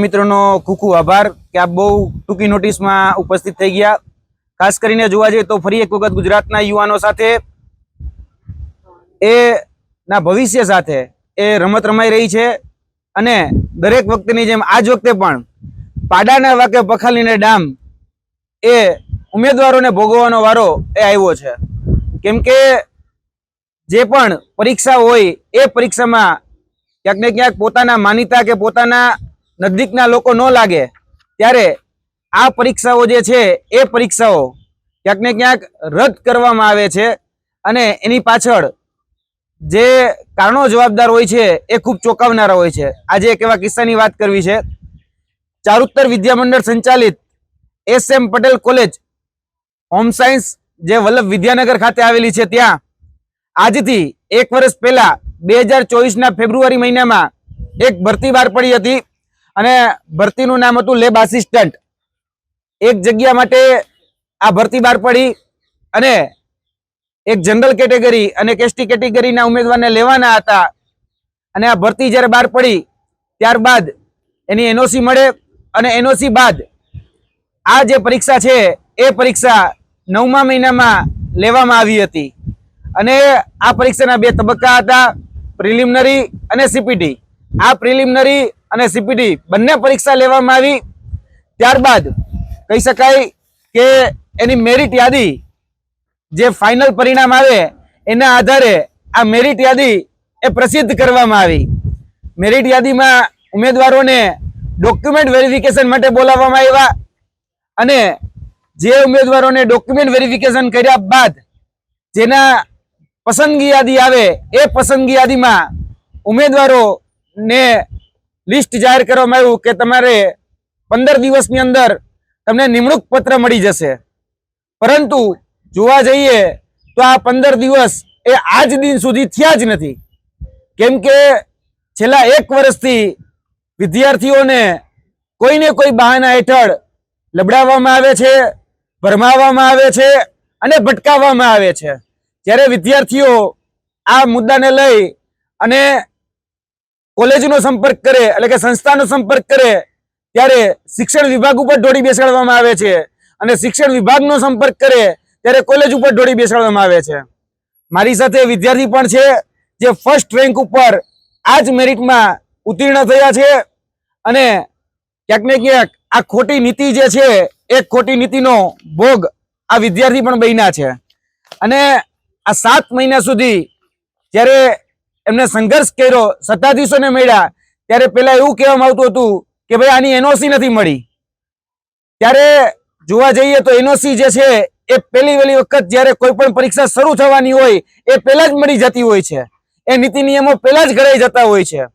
મિત્રોનો ખૂબ ખૂબ આભાર કે આપ બહુ ટૂંકી નોટિસમાં ઉપસ્થિત થઈ ગયા। ખાસ કરીને જોવા જઈએ તો ફરી એક વખત ગુજરાતના યુવાનો સાથે એ ના ભવિષ્ય સાથે એ રમત રમાઈ રહી છે અને દરેક વખતની જેમ આજ વખતે પણ પાડાના વાકે પખાલીને ડામ એ ઉમેદવારોને ભોગવવાનો વારો એ આવ્યો છે। કેમ કે જે પણ પરીક્ષા હોય એ પરીક્ષામાં ક્યાંક ને ક્યાંક પોતાના માનીતા કે પોતાના નજીકના લોકો ન લાગે ત્યારે આ પરીક્ષાઓ જે છે એ પરીક્ષાઓ ક્યાંક ને ક્યાંક રદ કરવામાં આવે છે અને એની પાછળ જે કારણો જવાબદાર હોય છે એ ખૂબ ચોંકાવનારા હોય છે। આજે એક એવા કિસ્સાની વાત કરવી છે। ચારુત્તર વિદ્યામંડળ સંચાલિત SM Patel college home science જે વલ્લભ વિદ્યાનગર ખાતે આવેલી છે ત્યાં આજથી એક વર્ષ પહેલા 2024ના ફેબ્રુઆરી મહિનામાં એક ભરતી બહાર પડી હતી અને ભરતીનું નામ હતું લેબ આસિસ્ટન્ટ। એક જગ્યા માટે આ ભરતી બહાર પડી અને એક જનરલ કેટેગરી અને એસટી કેટેગરીના ઉમેદવારને લેવાના હતા અને આ ભરતી જ્યારે બહાર પડી ત્યારબાદ એની NOC મળે અને NOC બાદ આ જે પરીક્ષા છે એ પરીક્ષા 9મા મહિનામાં લેવામાં આવી હતી અને આ પરીક્ષાના બે તબક્કા હતા, પ્રિલિમિનરી અને CPT। આ પ્રિલિમિનરી અને CPT બંને પરીક્ષા લેવામાં આવી। ત્યારબાદ કહી શકાય કે એની મેરિટ યાદી જે ફાઇનલ પરિણામ આવે એના આધારે આ મેરિટ યાદી એ પ્રસિદ્ધ કરવામાં આવી। મેરિટ યાદીમાં ઉમેદવારોને ડોક્યુમેન્ટ વેરિફિકેશન માટે બોલાવવામાં આવ્યા અને જે ઉમેદવારોને ડોક્યુમેન્ટ વેરિફિકેશન કર્યા બાદ જેના પસંદગી યાદી આવે એ પસંદગી યાદીમાં ઉમેદવારોને લિસ્ટ જાહેર કરવામાં આવ્યું કે તમારે 15 દિવસની અંદર તમને નિમણૂક પત્ર મળી જશે। પરંતુ જોવા જઈએ તો આ 15 દિવસ એ આજ દિન સુધી થયા જ નથી। કેમ કે છેલ્લા 1 વર્ષથી વિદ્યાર્થીઓને કોઈને કોઈ બહાના હેઠળ લબડાવવામાં આવે છે, ભરમાવવામાં આવે છે અને ભટકાવવામાં આવે છે। જ્યારે વિદ્યાર્થીઓ આ મુદ્દાને લઈ અને કોલેજનો સંપર્ક કરે એટલે કે સંસ્થાનો સંપર્ક કરે ત્યારે શિક્ષણ વિભાગ ઉપર દોડી બેસાડવામાં આવે છે અને શિક્ષણ વિભાગનો સંપર્ક કરે ત્યારે કોલેજ ઉપર દોડી બેસાડવામાં આવે છે। મારી સાથે વિદ્યાર્થી પણ છે જે ફર્સ્ટ રેન્ક ઉપર આ જ મેરિટમાં ઉત્તીર્ણ થયા છે અને ક્યાંક ને ક્યાંક આ ખોટી નીતિ જે છે એ ખોટી નીતિનો ભોગ આ વિદ્યાર્થી પણ બન્યા છે અને આ 7 મહિના સુધી જ્યારે એમને સંઘર્ષ કર્યો, સત્તાધીશોને મળ્યા ત્યારે પહેલા એવું કહેવામાં આવતું હતું કે ભાઈ આની NOC નથી મળી। ત્યારે જોવા જઈએ તો NOC જે છે એ પહેલી વખત જ્યારે કોઈ પણ પરીક્ષા શરૂ થવાની હોય એ પહેલા જ મળી જતી હોય છે, એ નીતિ નિયમો પહેલા જ ઘડાઈ જતા હોય છે।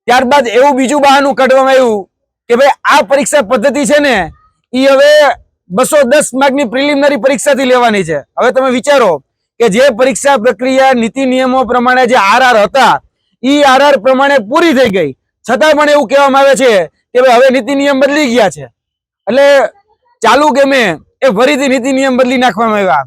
ત્યારબાદ એવું બીજું બહાનું કાઢવામાં આવ્યું કે ભાઈ આ પરીક્ષા પદ્ધતિ છે ને એ હવે 210 માર્કની પ્રિલિમિનરી પરીક્ષાથી લેવાની છે। હવે તમે વિચારો કે જે પરીક્ષા પ્રક્રિયા નીતિ નિયમો પ્રમાણે જે RR હતા એ RR પ્રમાણે પૂરી થઈ ગઈ છતાં પણ એવું કહેવામાં આવે છે કે ભાઈ હવે નીતિ નિયમ બદલી ગયા છે એટલે ચાલુ ગેમે એ ફરીથી નીતિ નિયમ બદલી નાખવામાં આવ્યા।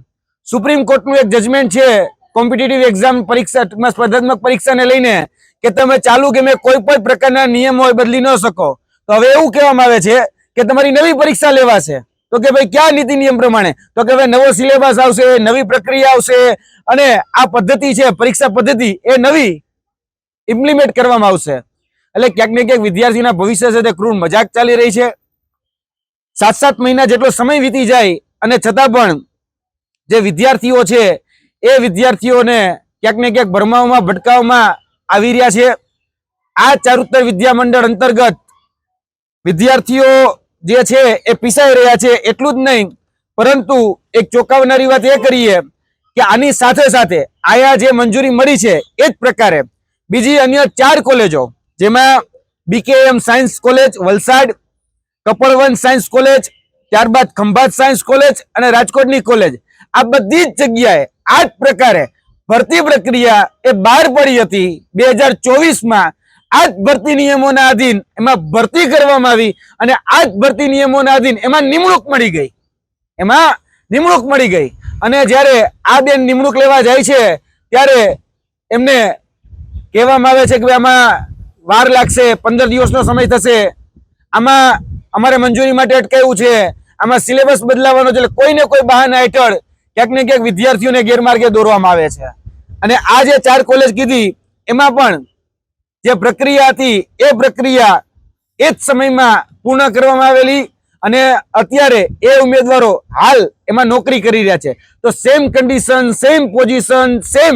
સુપ્રીમ કોર્ટનું એક જજમેન્ટ છે કોમ્પિટિટિવ એક્ઝામ પરીક્ષા સ્પર્ધાત્મક પરીક્ષાને લઈને કે તમે ચાલુ ગેમે કોઈ પણ પ્રકારના નિયમો બદલી ન શકો। તો હવે એવું કહેવામાં આવે છે કે તમારી નવી પરીક્ષા લેવાશે। તો કે ભાઈ ક્યાં નીતિ નિયમ પ્રમાણે? તો કે ભાઈ નવો સિલેબસ આવશે, નવી પ્રક્રિયા આવશે અને આ પદ્ધતિ છે પરીક્ષા પદ્ધતિ એ નવી ઇમ્પ્લિમેન્ટ કરવામાં આવશે। એટલે ક્યાંક ને ક્યાંક વિદ્યાર્થીના ભવિષ્ય સાથે ક્રૂર મજાક ચાલી રહી છે। 7 મહિના જેટલો સમય વીતી જાય અને છતાં પણ જે વિદ્યાર્થીઓ છે એ વિદ્યાર્થીઓને ક્યાંક ને ક્યાંક ભરમાવવામાં ભટકાવવામાં આવી રહ્યા છે। આ ચારુત્તર વિદ્યા મંડળ અંતર્ગત વિદ્યાર્થીઓ જે છે એ પીસાઈ રહ્યા છે। એટલું જ નહીં પરંતુ એક ચોંકાવનારી વાત એ કરીએ કે આની સાથે સાથે આયા જે મંજૂરી મળી છે એ જ પ્રકારે બીજી અન્ય 4 કોલેજો જેમાં BKM science college Valsad, Kapadvanj science college, ત્યારબાદ ખંભાત સાયન્સ કોલેજ અને રાજકોટની કોલેજ, આ બધી જ જગ્યાએ આ જ પ્રકારે ભરતી પ્રક્રિયા એ બહાર પડી હતી 2024માં। આ જ ભરતી નિયમોના આધીન એમાં ભરતી કરવામાં આવી અને આ જ ભરતી નિયમોના આધીન એમાં નિમણૂક મળી ગઈ અને જ્યારે આ બેન નિમણૂક લેવા જાય છે ત્યારે એમને કહેવામાં આવે છે કે આમાં વાર લાગશે, 15 દિવસનો સમય થશે। આમાં અમારે મંજૂરી માટે અટકાવ્યું છે, આમાં સિલેબસ બદલાવાનો છે, એટલે કોઈને કોઈ બહાના હેઠળ ક્યાંક ને ક્યાંક વિદ્યાર્થીઓને ગેરમાર્ગે દોરવામાં આવે છે. અને આ જે 4 કોલેજ કીધી એમાં પણ જે પ્રક્રિયા હતી એ પ્રક્રિયા એ જ સમયમાં પૂર્ણ કરવામાં આવેલી અને અત્યારે એ ઉમેદવારો હાલ એમાં નોકરી કરી રહ્યા છે. તો same condition, same position, same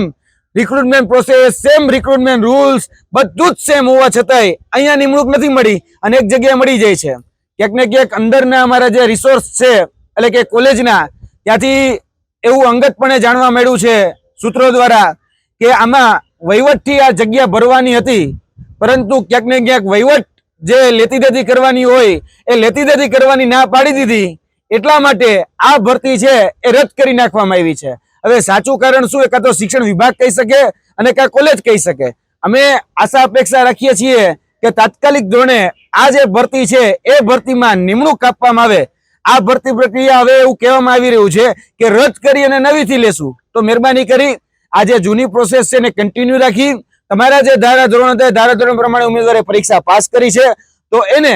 recruitment process, same recruitment rules બધું જ સેમ હોવા છતાંય અહીંયા નિમણૂક નથી મળી અને એક જગ્યાએ મળી જાય છે. ક્યાંક ને ક્યાંક અંદરના અમારા જે રિસોર્સ છે એટલે કે કોલેજના ત્યાંથી એવું અંગતપણે જાણવા મળ્યું છે સૂત્રો દ્વારા કે આમાં વહીવટથી આ જગ્યા ભરવાની હતી, પરંતુ ક્યાંક ને ક્યાંક વહીવટ જે લેતી દેતી કરવાની હોય એ લેતી દેતી કરવાની ના પાડી દીધી, એટલા માટે આ ભરતી છે એ રદ કરી નાખવામાં આવી છે. હવે સાચું કારણ શું, કાં તો શિક્ષણ વિભાગ કહી શકે અને કાં કોલેજ કહી શકે. અમે આશા અપેક્ષા રાખીએ છીએ કે તાત્કાલિક ધોરણે આ જે ભરતી છે એ ભરતીમાં નિમણૂક આપવામાં આવે. આ ભરતી પ્રક્રિયા હવે એવું કહેવામાં આવી રહ્યું છે કે રદ કરી અને નવીથી લેશું. તો મહેરબાની કરી આ જે જૂની પ્રોસેસ છે એને કન્ટિન્યુ રાખી તમારા જે ધારાધોરણ હતા ધારાધોરણ પ્રમાણે ઉમેદવારે પરીક્ષા પાસ કરી છે તો એને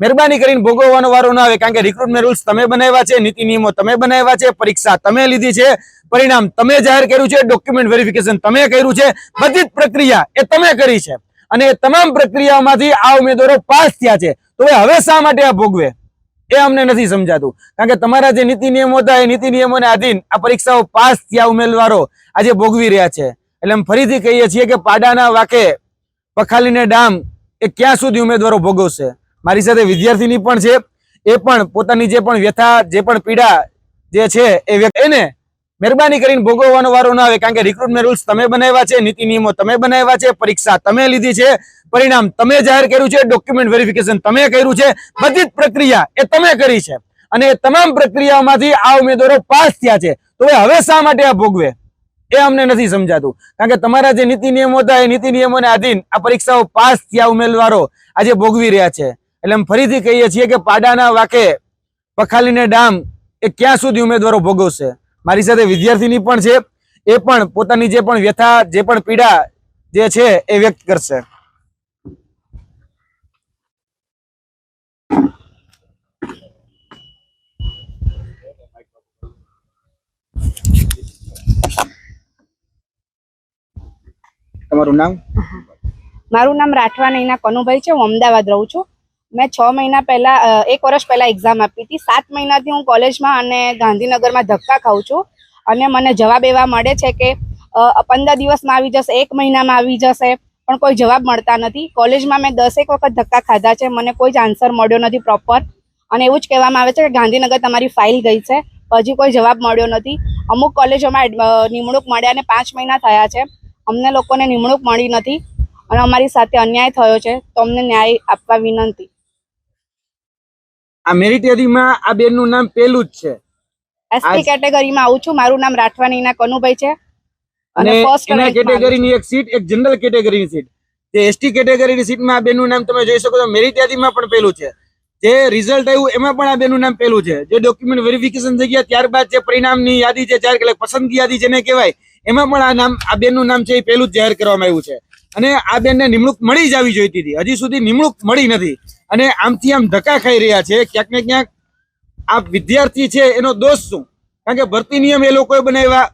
મહેરબાની કરીને ભોગવવાનો વારો ના આવે. કારણ કે રિક્રુટમેન્ટ રૂલ્સ તમે બનાવ્યા છે, નીતિ નિયમો તમે બનાવ્યા છે, પરીક્ષા તમે લીધી છે, પરિણામ તમે જાહેર કર્યું છે, ડોક્યુમેન્ટ વેરિફિકેશન તમે કર્યું છે, બધી જ પ્રક્રિયા એ તમે કરી છે અને એ તમામ પ્રક્રિયાઓમાંથી આ ઉમેદવારો પાસ થયા છે. તો હવે શા માટે આ ભોગવે એ અમને નથી સમજાતું. કારણ કે તમારા જે નીતિ નિયમો હતા એ નીતિ નિયમોને આધીન આ પરીક્ષાઓ પાસ થયા ઉમેદવારો આજે ભોગવી રહ્યા છે. એટલે અમે ફરીથી કહીએ છીએ કે પાડાના વાકે પખાલીને ડામ એ ક્યાં સુધી ઉમેદવારો ભોગવશે. મારી સાથે વિદ્યાર્થીની પણ છે, એ પણ પોતાની જે પણ વ્યથા, જે પણ પીડા જે છે એ વ્યક્તિ એને મહેરબાની કરીને ભોગવવાનો વારો ના આવે. કારણ કે રિક્રુટમેન્ટ રૂલ્સ તમે બનાવ્યા છે, નીતિ નિયમો તમે બનાવ્યા છે, પરીક્ષા તમે લીધી છે, પરિણામ તમે જાહેર કર્યું છે, ડોક્યુમેન્ટ વેરિફિકેશન તમે કર્યું છે, બધી જ પ્રક્રિયા એ તમે કરી છે અને એ તમામ પ્રક્રિયાઓમાંથી આ ઉમેદવારો પાસ થયા છે. તો હવે શા માટે આ ભોગવે એ અમને નથી સમજાતું. કારણ કે તમારા જે નીતિ નિયમો હતા એ નીતિ નિયમોને આધીન આ પરીક્ષાઓ પાસ થયા ઉમેદવારો આજે ભોગવી રહ્યા છે. એટલે અમે ફરીથી કહીએ છીએ કે પાડાના વાકે પખાલીને ડામ એ ક્યાં સુધી ઉમેદવારો ભોગવશે. મારી સાથે વિદ્યાર્થીની પણ છે, એ પણ પોતાની જે પણ વ્યથા, જે પણ પીડા જે છે એ વ્યક્ત કરશે. તમારું નામ? મારું નામ રાઠવા નૈના કનુભાઈ છે. હું અમદાવાદ રહું છું. મેં 6 મહિના પહેલા 1 વર્ષ પહેલા એક્ઝામ આપી હતી. 7 મહિનાથી હું કોલેજમાં અને ગાંધીનગરમાં ધક્કા ખાઉં છું અને મને જવાબ એવા મળે છે કે 15 દિવસમાં આવી જશે, 1 મહિનામાં આવી જશે, પણ કોઈ જવાબ મળતા નથી. કોલેજમાં મેં 10 વખત ધક્કા ખાધા છે, મને કોઈ જ આન્સર મળ્યો નથી પ્રોપર. અને એવું જ કહેવામાં આવે છે કે ગાંધીનગર તમારી ફાઇલ ગઈ છે, હજી કોઈ જવાબ મળ્યો નથી. અમુક કોલેજોમાં નિમણૂક મળ્યાને 5 મહિના થયા છે, અમને લોકોને નિમણૂક મળી નથી અને અમારી સાથે અન્યાય થયો છે, તો અમને ન્યાય આપવા વિનંતી. આ મેરિટ યાદીમાં આ બેનનું નામ પેલું જ છે. એસટી કેટેગરીમાં આવું છું. મારું નામ રાઠવા નૈના કનુભાઈ છે અને ફર્સ્ટ એના કેટેગરીની એક સીટ, એક જનરલ કેટેગરીની સીટ, જે એસટી કેટેગરીની સીટમાં આ બેનનું નામ તમે જોઈ શકો છો. મેરિટ યાદીમાં પણ પેલું છે, જે રિઝલ્ટ આવ્યું એમાં પણ આ બેનનું નામ પેલું છે. જે ડોક્યુમેન્ટ વેરિફિકેશન થઈ ગયા ત્યારબાદ જે પરિણામની યાદી છે, જાહેર પસંદગી યાદી જેને કહેવાય, એમાં પણ આ નામ, આ બેનનું નામ છે એ પેલું જ જાહેર કરવામાં આવ્યું છે. અને આ બેનને નિમણૂક મળી જ આવી જોઈતી હતી, હજી સુધી નિમણૂક મળી નથી અને આમથી આમ ધક્કા ખાઈ રહ્યા છે. ક્યાંક ને ક્યાંક આ વિદ્યાર્થી છે એનો દોષ શું? કારણ કે ભરતી નિયમ એ લોકોએ બનાવ્યા,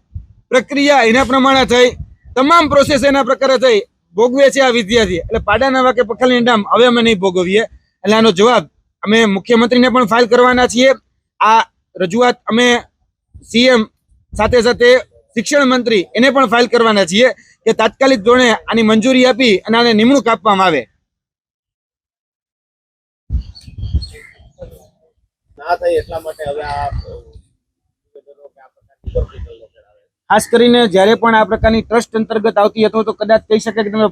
પ્રક્રિયા એના પ્રમાણે થઈ, તમામ પ્રોસેસ એના પ્રકારે થઈ, ભોગવે છે આ વિદ્યાર્થી. એટલે પાડાના વાકે પખાલીને ડામ હવે અમે નહીં ભોગવીએ. એટલે આનો જવાબ અમે મુખ્યમંત્રીને પણ ફાઇલ કરવાના છીએ. આ રજૂઆત અમે સીએમ સાથે સાથે શિક્ષણ મંત્રી એને પણ ફાઇલ કરવાના છીએ કે તાત્કાલિક ધોરણે આની મંજૂરી આપી અને આને નિમણૂક આપવામાં આવે. ખાસ કરીને જ્યારે પણ આ પ્રકારની ટ્રસ્ટ અંતર્ગત આવતી હતો તો કદાચ કહી શકાય કે તમે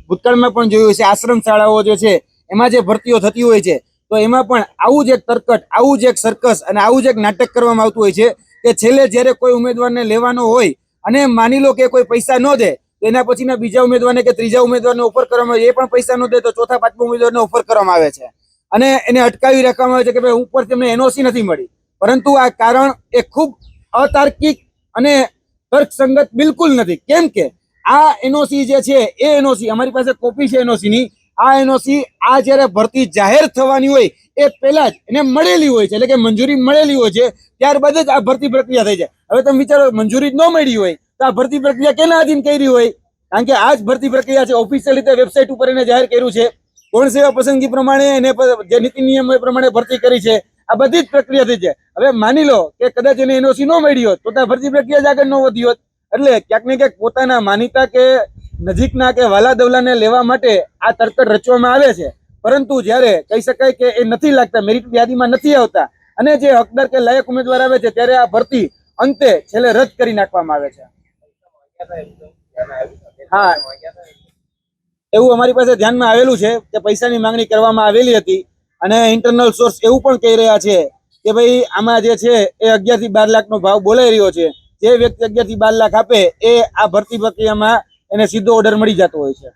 ભૂતકાળમાં પણ જોયું છે, આશ્રમ શાળાઓ જે છે એમાં જે ભરતીઓ થતી હોય છે તો એમાં પણ આવું જ એક તરકટ, આવું જ એક સર્કસ અને આવું જ એક નાટક કરવામાં આવતું હોય છે કે છેલ્લે જ્યારે કોઈ ઉમેદવારને લેવાનો હોય અને માની લો કે કોઈ પૈસા ન દે તો એના પછીના બીજા ઉમેદવારને કે ત્રીજા ઉમેદવારને ઓફર કરવામાં આવે, એ પણ પૈસા ન દે તો ચોથા પાંચમા ઉમેદવારને ઓફર કરવામાં આવે છે અને એને અટકાવી રાખવામાં આવે છે કે ભાઈ ઉપર તેમને એનઓસી નથી મળી. પરંતુ આ કારણ એ ખૂબ અતાર્કિક અને તર્કસંગત બિલકુલ નથી. કેમ કે આ એનઓસી જે છે એ એનઓસી અમારી પાસે કોપી છે એનઓસી ની, આ એનઓસી આ જ્યારે ભરતી જાહેર થવાની હોય એ પહેલા જ એને મળેલી હોય છે, એટલે કે મંજૂરી મળેલી હોય છે, ત્યારબાદ જ આ ભરતી પ્રક્રિયા થઈ જાય. હવે તમે વિચારો મંજૂરી જ ન મળી હોય તો આ ભરતી પ્રક્રિયા કેના અધીન કરી હોય? કારણ કે આ જ ભરતી પ્રક્રિયા છે, ઓફિશિયલ રીતે વેબસાઇટ ઉપર એને જાહેર કર્યું છે, ગૌણ સેવા પસંદગી પ્રમાણે એને જે નીતિ નિયમો એ પ્રમાણે ભરતી કરી છે. આ બધી જ પ્રક્રિયા થઈ છે. હવે માની લો કે કદાચ એને એનઓસી ન મળી હોત તો આ ભરતી પ્રક્રિયા જ આગળ ન વધી હોત. એટલે ક્યાંક ને ક્યાંક પોતાના માનીતા કે નજીકના કે વાલા દવલાને લેવા માટે આ તરકટ રચવામાં આવે છે. પરંતુ જ્યારે કહી શકાય કે એ નથી લાગતા, મેરિટ યાદીમાં નથી આવતા અને જે હકદાર કે લાયક ઉમેદવાર આવે છે ત્યારે આ ભરતી અંતે છેલ્લે રદ કરી નાખવામાં આવે છે. હા, એવું અમારી પાસે ધ્યાનમાં આવેલું છે કે પૈસાની માંગણી કરવામાં આવેલી હતી અને ઇન્ટરનલ સોર્સ એવું પણ કહી રહ્યા છે કે ભાઈ આમાં જે છે એ 11 થી 12 લાખનો ભાવ બોલાઈ રહ્યો છે. જે વ્યક્તિ 11 થી 12 લાખ આપે એ આ ભરતી પ્રક્રિયામાં એને સીધો ઓર્ડર મળી જતો હોય છે.